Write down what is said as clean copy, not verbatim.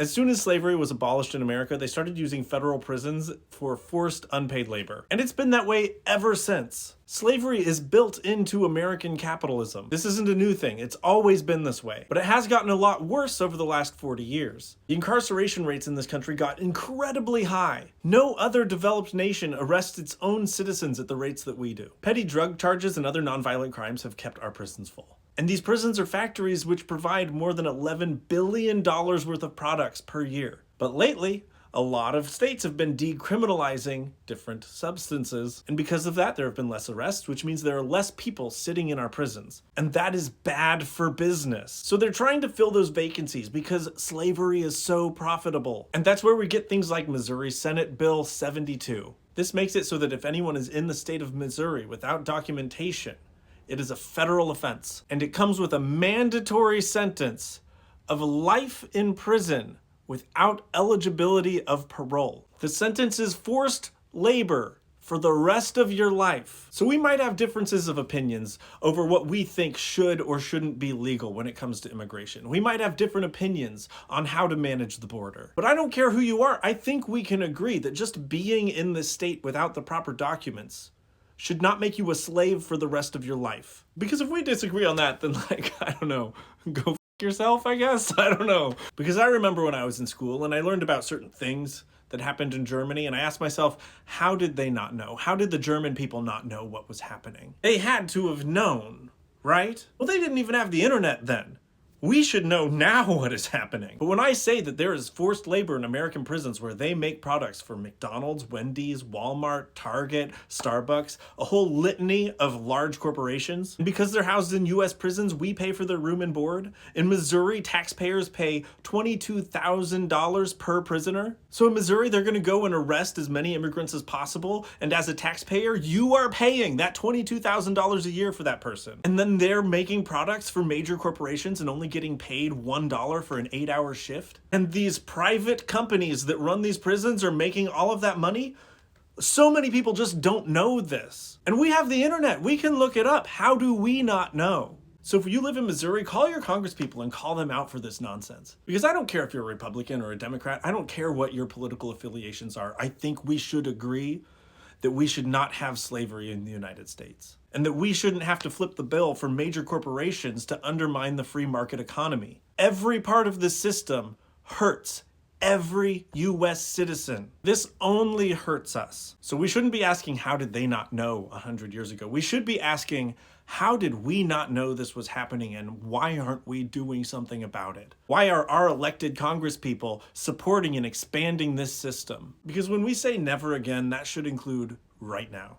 As soon as slavery was abolished in America, they started using federal prisons for forced unpaid labor. And it's been that way ever since. Slavery is built into American capitalism. This isn't a new thing, it's always been this way. But it has gotten a lot worse over the last 40 years. The incarceration rates in this country got incredibly high. No other developed nation arrests its own citizens at the rates that we do. Petty drug charges and other nonviolent crimes have kept our prisons full. And these prisons are factories which provide more than $11 billion worth of products per year. But lately, a lot of states have been decriminalizing different substances, and because of that, there have been less arrests, which means there are less people sitting in our prisons. And that is bad for business. So they're trying to fill those vacancies because slavery is so profitable. And that's where we get things like Missouri Senate Bill 72. This makes it so that if anyone is in the state of Missouri without documentation, it is a federal offense, and it comes with a mandatory sentence of life in prison without eligibility of parole. The sentence is forced labor for the rest of your life. So we might have differences of opinions over what we think should or shouldn't be legal when it comes to immigration. We might have different opinions on how to manage the border. But I don't care who you are. I think we can agree that just being in this state without the proper documents should not make you a slave for the rest of your life. Because if we disagree on that, then I don't know, go f yourself, I guess? I don't know. Because I remember when I was in school and I learned about certain things that happened in Germany, and I asked myself, how did they not know? How did the German people not know what was happening? They had to have known, right? Well, they didn't even have the internet then. We should know now what is happening. But when I say that there is forced labor in American prisons where they make products for McDonald's, Wendy's, Walmart, Target, Starbucks, a whole litany of large corporations, and because they're housed in US prisons, we pay for their room and board. In Missouri, taxpayers pay $22,000 per prisoner. So in Missouri, they're gonna go and arrest as many immigrants as possible, and as a taxpayer, you are paying that $22,000 a year for that person. And then they're making products for major corporations and only getting paid $1 for an 8-hour shift. And these private companies that run these prisons are making all of that money. So many people just don't know this. And we have the internet, we can look it up. How do we not know? So if you live in Missouri, call your congresspeople and call them out for this nonsense. Because I don't care if you're a Republican or a Democrat, I don't care what your political affiliations are. I think we should agree that we should not have slavery in the United States, and that we shouldn't have to flip the bill for major corporations to undermine the free market economy. Every part of this system hurts every US citizen. This only hurts us. So we shouldn't be asking, how did they not know 100 years ago? We should be asking, how did we not know this was happening, and why aren't we doing something about it? Why are our elected congresspeople supporting and expanding this system? Because when we say never again, that should include right now.